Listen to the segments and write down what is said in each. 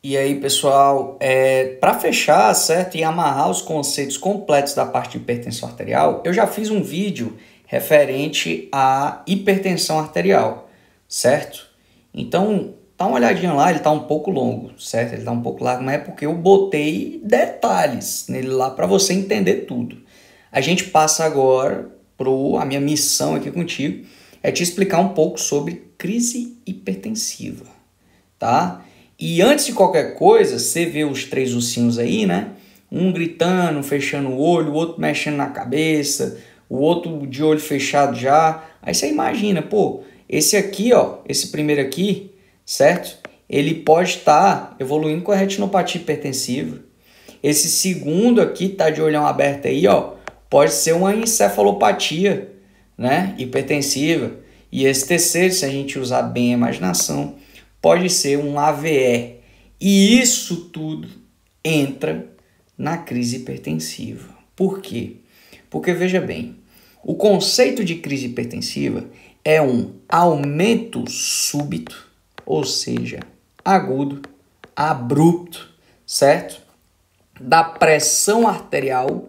E aí, pessoal, para fechar, certo, e amarrar os conceitos completos da parte de hipertensão arterial, eu já fiz um vídeo referente à hipertensão arterial, certo? Então, dá uma olhadinha lá, ele tá um pouco longo, certo? Ele tá um pouco largo, mas é porque eu botei detalhes nele lá para você entender tudo. A gente passa agora a minha missão aqui contigo é te explicar um pouco sobre crise hipertensiva, tá? E antes de qualquer coisa, você vê os três ursinhos aí, né? Um gritando, fechando o olho, o outro mexendo na cabeça, o outro de olho fechado já. Aí você imagina, pô, esse aqui, ó, esse primeiro aqui, certo? Ele pode estar evoluindo com a retinopatia hipertensiva. Esse segundo aqui, tá de olhão aberto aí, ó, pode ser uma encefalopatia, né? Hipertensiva. E esse terceiro, se a gente usar bem a imaginação, pode ser um AVE. E isso tudo entra na crise hipertensiva. Por quê? Porque, veja bem, o conceito de crise hipertensiva é um aumento súbito, ou seja, agudo, abrupto, certo? Da pressão arterial,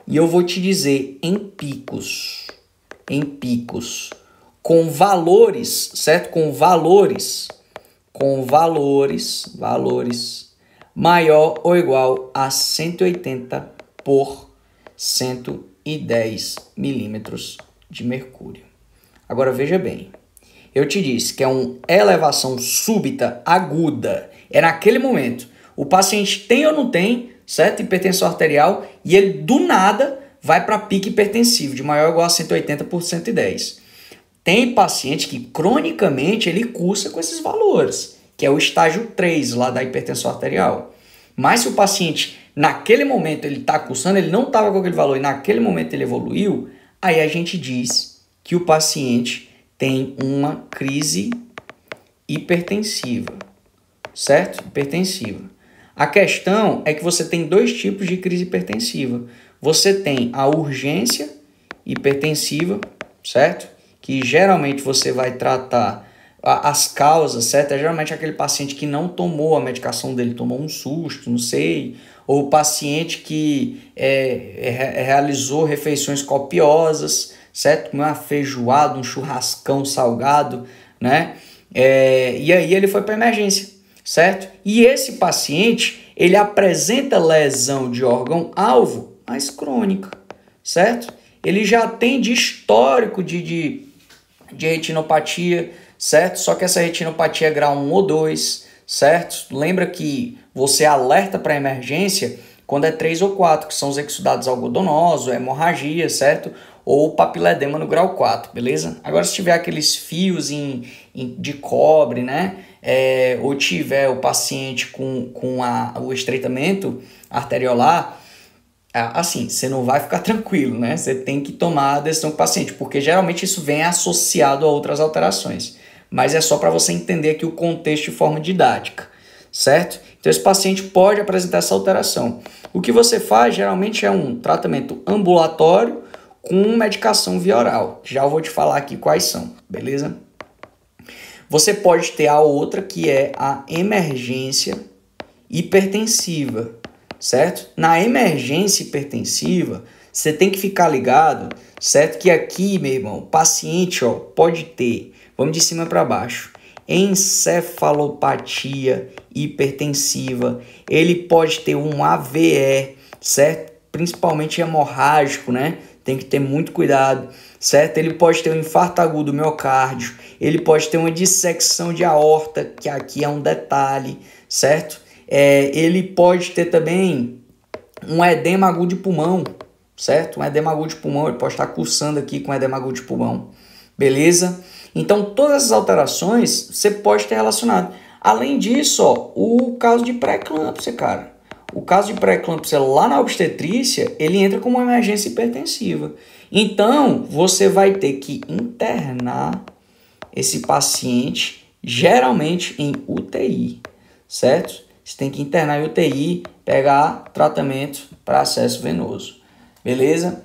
e eu vou te dizer em picos, com valores, certo? Com valores maior ou igual a 180 por 110 milímetros de mercúrio. Agora veja bem, eu te disse que é uma elevação súbita aguda, é naquele momento. O paciente tem ou não tem, certo? Hipertensão arterial, e ele do nada vai para pico hipertensivo, de maior ou igual a 180 por 110. Tem paciente que cronicamente ele cursa com esses valores, que é o estágio 3 lá da hipertensão arterial. Mas se o paciente, naquele momento, ele está cursando, ele não estava com aquele valor e naquele momento ele evoluiu, aí a gente diz que o paciente tem uma crise hipertensiva, certo? Hipertensiva. A questão é que você tem dois tipos de crise hipertensiva. Você tem a urgência hipertensiva, certo? Que geralmente você vai tratar as causas, certo? É geralmente aquele paciente que não tomou a medicação dele, tomou um susto, não sei, ou o paciente que realizou refeições copiosas, certo? Comeu uma feijoada, um churrascão salgado, né? E aí ele foi para emergência, certo? E esse paciente, ele apresenta lesão de órgão-alvo, mas crônica, certo? Ele já tem de histórico de retinopatia, certo? Só que essa retinopatia é grau 1 ou 2, certo? Lembra que você alerta para emergência quando é 3 ou 4, que são os exudados algodonosos, hemorragia, certo? Ou papiledema no grau 4, beleza? Agora, se tiver aqueles fios de cobre, né? Ou tiver o paciente com o estreitamento arteriolar, assim, você não vai ficar tranquilo, né? Você tem que tomar a decisão com o paciente, porque geralmente isso vem associado a outras alterações. Mas é só para você entender aqui o contexto de forma didática, certo? Então esse paciente pode apresentar essa alteração. O que você faz geralmente é um tratamento ambulatório com medicação via oral. Já eu vou te falar aqui quais são, beleza? Você pode ter a outra que é a emergência hipertensiva, certo? Na emergência hipertensiva, você tem que ficar ligado, certo? Que aqui, meu irmão, o paciente, ó, pode ter, vamos de cima para baixo, encefalopatia hipertensiva, ele pode ter um AVE, certo? Principalmente hemorrágico, né? Tem que ter muito cuidado, certo? Ele pode ter um infarto agudo do miocárdio, ele pode ter uma dissecção de aorta, que aqui é um detalhe, certo? Ele pode ter também um edema agudo de pulmão, certo? Um edema agudo de pulmão, ele pode estar cursando aqui com edema agudo de pulmão, beleza? Então, todas essas alterações você pode ter relacionado. Além disso, ó, o caso de pré-eclâmpsia, cara. O caso de pré-eclâmpsia lá na obstetrícia, ele entra como uma emergência hipertensiva. Então, você vai ter que internar esse paciente, geralmente em UTI, certo? Você tem que internar em UTI, pegar tratamento para acesso venoso, beleza?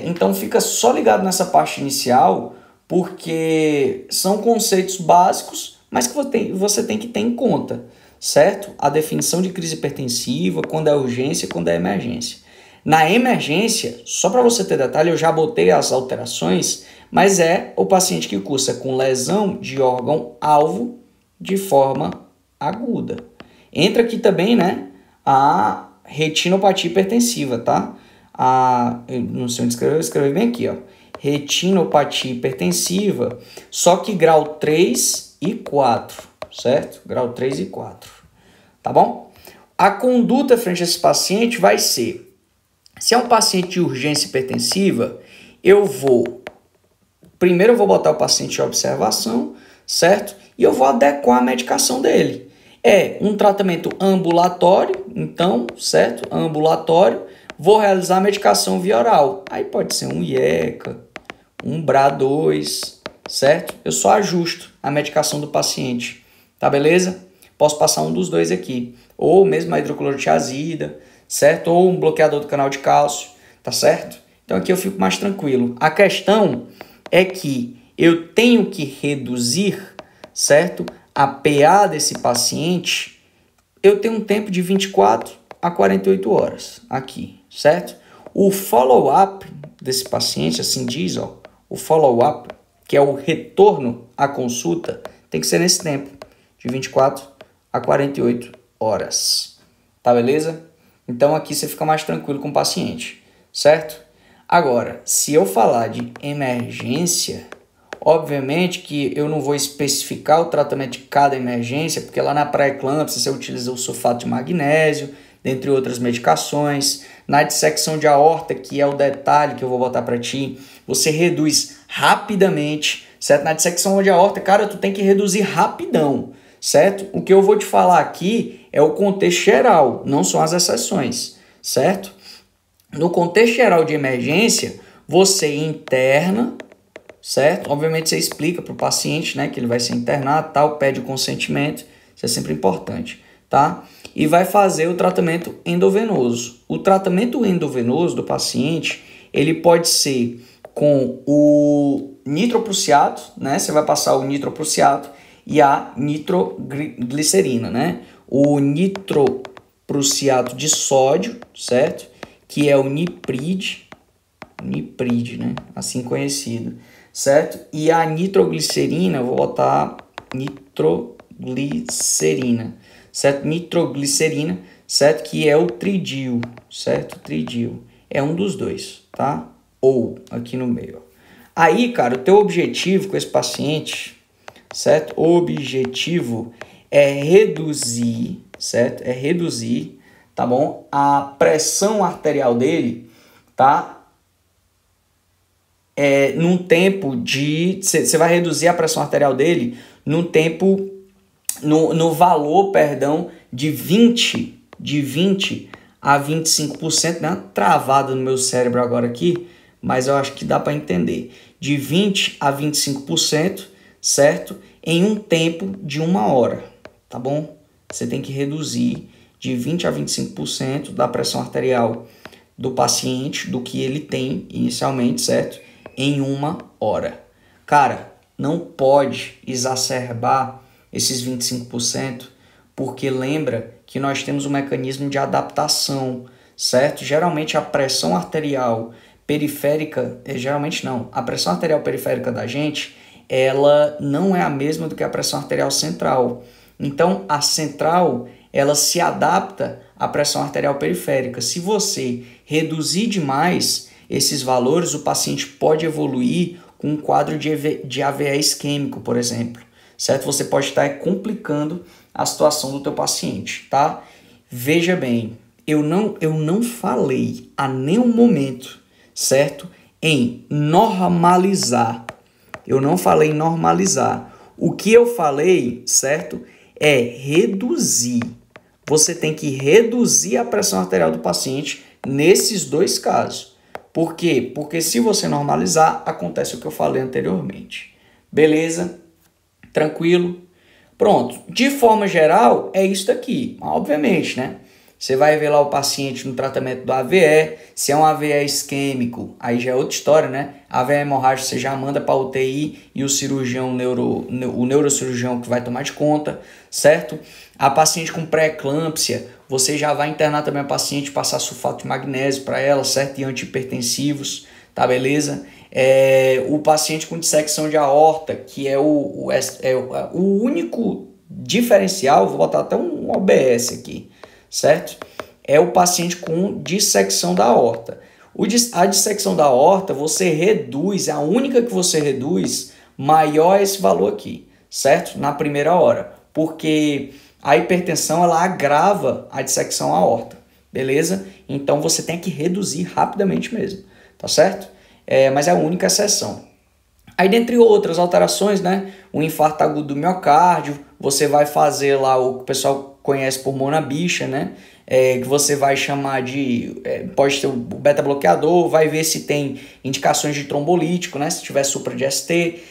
Então fica só ligado nessa parte inicial, porque são conceitos básicos, mas que você tem que ter em conta, certo? A definição de crise hipertensiva, quando é urgência, quando é emergência. Na emergência, só para você ter detalhe, eu já botei as alterações, mas é o paciente que cursa com lesão de órgão-alvo de forma aguda. Entra aqui também, né, a retinopatia hipertensiva, tá? Eu não sei onde escrever, eu escrevi bem aqui, ó. Retinopatia hipertensiva, só que grau 3 e 4, certo? Grau 3 e 4, tá bom? A conduta frente a esse paciente vai ser, se é um paciente de urgência hipertensiva, primeiro eu vou botar o paciente em observação, certo? E eu vou adequar a medicação dele. É um tratamento ambulatório, então, certo? Ambulatório. Vou realizar a medicação via oral. Aí pode ser um IECA, um BRA2, certo? Eu só ajusto a medicação do paciente, tá beleza? Posso passar um dos dois aqui. Ou mesmo a hidroclorotiazida, certo? Ou um bloqueador do canal de cálcio, tá certo? Então aqui eu fico mais tranquilo. A questão é que eu tenho que reduzir, certo? A PA desse paciente, eu tenho um tempo de 24 a 48 horas aqui, certo? O follow-up desse paciente, assim diz, ó, o follow-up, que é o retorno à consulta, tem que ser nesse tempo, de 24 a 48 horas, tá beleza? Então aqui você fica mais tranquilo com o paciente, certo? Agora, se eu falar de emergência, obviamente que eu não vou especificar o tratamento de cada emergência, porque lá na pré-eclâmpsia você utiliza o sulfato de magnésio, dentre outras medicações. Na dissecção de aorta, que é o detalhe que eu vou botar para ti, você reduz rapidamente, certo? Na dissecção de aorta, cara, tu tem que reduzir rapidão, certo? O que eu vou te falar aqui é o contexto geral, não são as exceções, certo? No contexto geral de emergência, você interna, certo? Obviamente você explica para o paciente, né, que ele vai ser internado, tal, pede o consentimento, isso é sempre importante, tá? E vai fazer o tratamento endovenoso. O tratamento endovenoso do paciente, ele pode ser com o nitroprussiato, né? Você vai passar o nitroprussiato e a nitroglicerina, né? O nitroprussiato de sódio, certo? Que é o Niprid, né? Assim conhecido, certo? E a nitroglicerina, eu vou botar nitroglicerina, certo? Nitroglicerina, certo? Que é o tridil, certo? Tridil. É um dos dois, tá? Ou aqui no meio. Aí, cara, o teu objetivo com esse paciente, certo? O objetivo é reduzir, certo? É reduzir, tá bom? A pressão arterial dele, tá? Num tempo de... Você vai reduzir a pressão arterial dele num tempo... No valor, perdão, de 20 a 25%, né? Travada no meu cérebro agora aqui, mas eu acho que dá para entender. De 20 a 25%, certo? Em um tempo de 1 hora, tá bom? Você tem que reduzir de 20 a 25% da pressão arterial do paciente, do que ele tem inicialmente, certo? Em 1 hora. Cara, não pode exacerbar esses 25%, porque lembra que nós temos um mecanismo de adaptação, certo? Geralmente a pressão arterial periférica, a pressão arterial periférica da gente, ela não é a mesma do que a pressão arterial central. Então, a central, ela se adapta à pressão arterial periférica. Se você reduzir demais esses valores, o paciente pode evoluir com um quadro de AVE isquêmico, por exemplo, certo? Você pode estar complicando a situação do teu paciente, tá? Veja bem, eu não falei a nenhum momento, certo? Em normalizar. Eu não falei em normalizar. O que eu falei, certo? É reduzir. Você tem que reduzir a pressão arterial do paciente nesses dois casos. Por quê? Porque se você normalizar, acontece o que eu falei anteriormente. Beleza? Tranquilo? Pronto. De forma geral, é isso daqui. Obviamente, né? Você vai ver lá o paciente no tratamento do AVE, se é um AVE isquêmico, aí já é outra história, né? AVE hemorrágico você já manda para UTI e o cirurgião, o neurocirurgião que vai tomar de conta, certo? A paciente com pré-eclâmpsia, você já vai internar também a paciente, passar sulfato de magnésio para ela, certo? E antihipertensivos, tá beleza? O paciente com dissecção de aorta, que é o único diferencial, vou botar até um OBS aqui, certo? É o paciente com dissecção da aorta. A dissecção da aorta, você reduz, a única que você reduz, maior é esse valor aqui, certo? Na primeira hora, porque a hipertensão, ela agrava a dissecção aorta, beleza? Então, você tem que reduzir rapidamente mesmo, tá certo? Mas é a única exceção. Aí, dentre outras alterações, né? O infarto agudo do miocárdio, você vai fazer lá o que o pessoal conhece por Monabicha, né? Que você vai chamar de... pode ter o beta-bloqueador, vai ver se tem indicações de trombolítico, né? Se tiver supra de ST,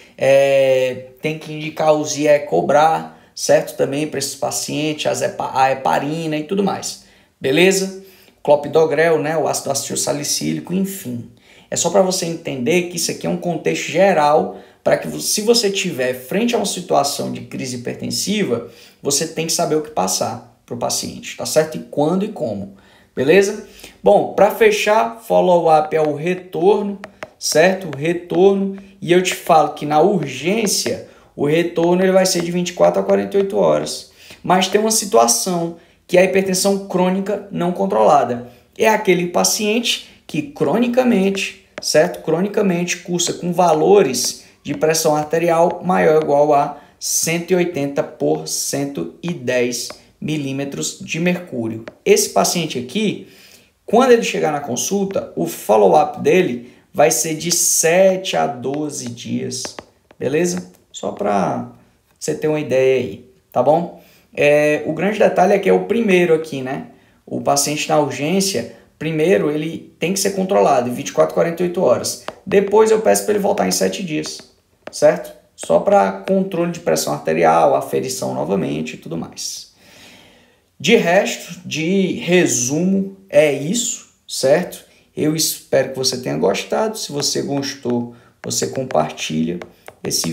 tem que indicar o Ziecobrar, certo? Também para esses pacientes, a heparina e tudo mais. Beleza? Clopidogrel, né? O ácido acetilsalicílico, enfim. É só para você entender que isso aqui é um contexto geral para que, se você tiver frente a uma situação de crise hipertensiva, você tem que saber o que passar para o paciente, tá certo? E quando e como, beleza? Bom, para fechar, follow-up é o retorno, certo? O retorno, e eu te falo que na urgência, o retorno ele vai ser de 24 a 48 horas. Mas tem uma situação que é a hipertensão crônica não controlada. É aquele paciente que cronicamente, certo? Cronicamente cursa com valores de pressão arterial maior ou igual a 180 por 110 milímetros de mercúrio. Esse paciente aqui, quando ele chegar na consulta, o follow-up dele vai ser de 7 a 12 dias, beleza? Só para você ter uma ideia aí, tá bom? O grande detalhe é que é o primeiro aqui, né? O paciente na urgência, primeiro ele tem que ser controlado em 24 a 48 horas. Depois eu peço para ele voltar em 7 dias, certo? Só para controle de pressão arterial, aferição novamente e tudo mais. De resto, de resumo, é isso, certo? Eu espero que você tenha gostado. Se você gostou, você compartilha esse vídeo.